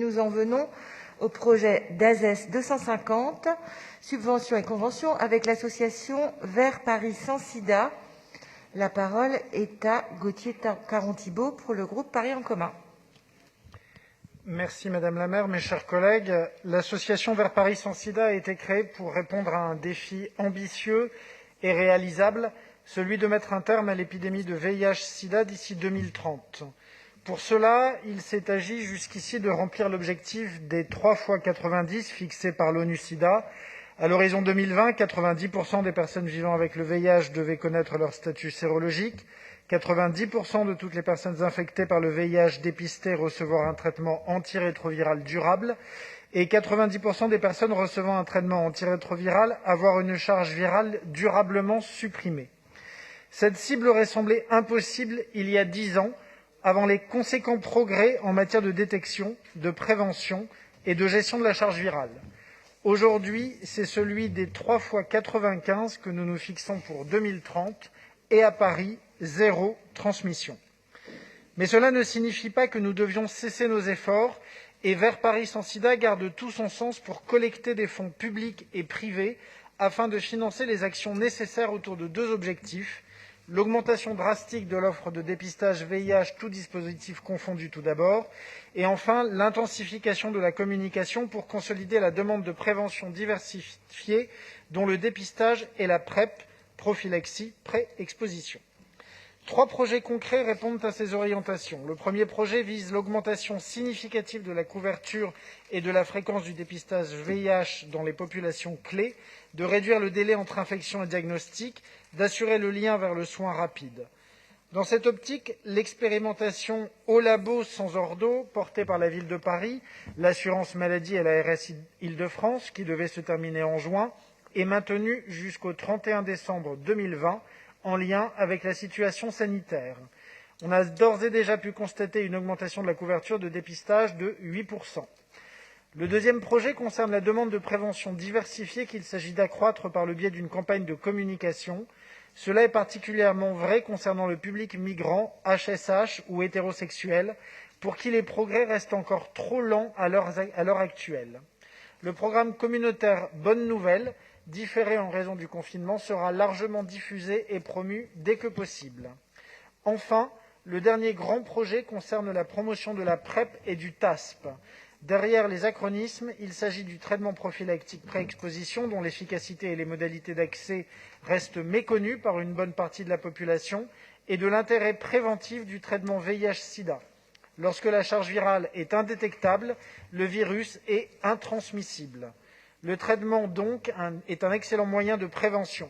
nous en venons au projet d'ASES 250, subventions et conventions avec l'association Vert Paris sans Sida. La parole est à Gauthier Caron-Thibault pour le groupe Paris en commun. Merci Madame la maire, mes chers collègues. L'association Vert Paris sans Sida a été créée pour répondre à un défi ambitieux et réalisable, celui de mettre un terme à l'épidémie de VIH-Sida d'ici 2030. Pour cela, il s'est agi jusqu'ici de remplir l'objectif des 3 x 90 fixé par l'ONU-SIDA. À l'horizon 2020, 90% des personnes vivant avec le VIH devaient connaître leur statut sérologique, 90% de toutes les personnes infectées par le VIH dépistées recevoir un traitement antirétroviral durable et 90% des personnes recevant un traitement antirétroviral avoir une charge virale durablement supprimée. Cette cible aurait semblé impossible il y a 10 ans, avant les conséquents progrès en matière de détection, de prévention et de gestion de la charge virale. Aujourd'hui, c'est celui des 3 x 95 que nous nous fixons pour 2030 et à Paris, 0 transmission. Mais cela ne signifie pas que nous devions cesser nos efforts et Vert Paris sans Sida garde tout son sens pour collecter des fonds publics et privés afin de financer les actions nécessaires autour de 2 objectifs. L'augmentation drastique de l'offre de dépistage VIH, tous dispositifs confondus tout d'abord, et enfin l'intensification de la communication pour consolider la demande de prévention diversifiée dont le dépistage et la PrEP, prophylaxie, pré-exposition. 3 projets concrets répondent à ces orientations. Le premier projet vise l'augmentation significative de la couverture et de la fréquence du dépistage VIH dans les populations clés, de réduire le délai entre infection et diagnostic, d'assurer le lien vers le soin rapide. Dans cette optique, l'expérimentation au labo sans ordo, portée par la Ville de Paris, l'assurance maladie et la RS Île-de-France, qui devait se terminer en juin, est maintenue jusqu'au 31 décembre 2020, en lien avec la situation sanitaire. On a d'ores et déjà pu constater une augmentation de la couverture de dépistage de 8%. Le deuxième projet concerne la demande de prévention diversifiée qu'il s'agit d'accroître par le biais d'une campagne de communication. Cela est particulièrement vrai concernant le public migrant, HSH ou hétérosexuel, pour qui les progrès restent encore trop lents à l'heure actuelle. Le programme communautaire Bonne Nouvelle, différé en raison du confinement, sera largement diffusé et promu dès que possible. Enfin, le dernier grand projet concerne la promotion de la PrEP et du TASP. Derrière les acronymes, il s'agit du traitement prophylactique pré-exposition dont l'efficacité et les modalités d'accès restent méconnues par une bonne partie de la population et de l'intérêt préventif du traitement VIH-Sida. Lorsque la charge virale est indétectable, le virus est intransmissible. Le traitement, donc, est un excellent moyen de prévention.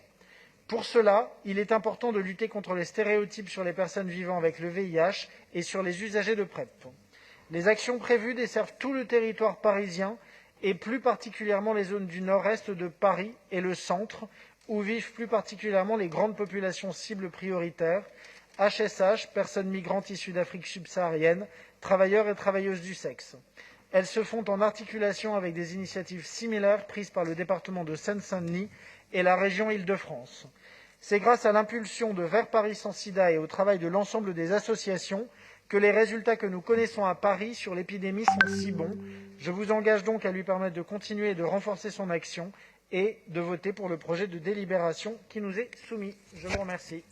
Pour cela, il est important de lutter contre les stéréotypes sur les personnes vivant avec le VIH et sur les usagers de PrEP. Les actions prévues desservent tout le territoire parisien et plus particulièrement les zones du nord-est de Paris et le centre, où vivent plus particulièrement les grandes populations cibles prioritaires, HSH, personnes migrantes issues d'Afrique subsaharienne, travailleurs et travailleuses du sexe. Elles se font en articulation avec des initiatives similaires prises par le département de Seine-Saint-Denis et la région Île-de-France. C'est grâce à l'impulsion de Vert Paris sans Sida et au travail de l'ensemble des associations que les résultats que nous connaissons à Paris sur l'épidémie sont si bons. Je vous engage donc à lui permettre de continuer et de renforcer son action et de voter pour le projet de délibération qui nous est soumis. Je vous remercie.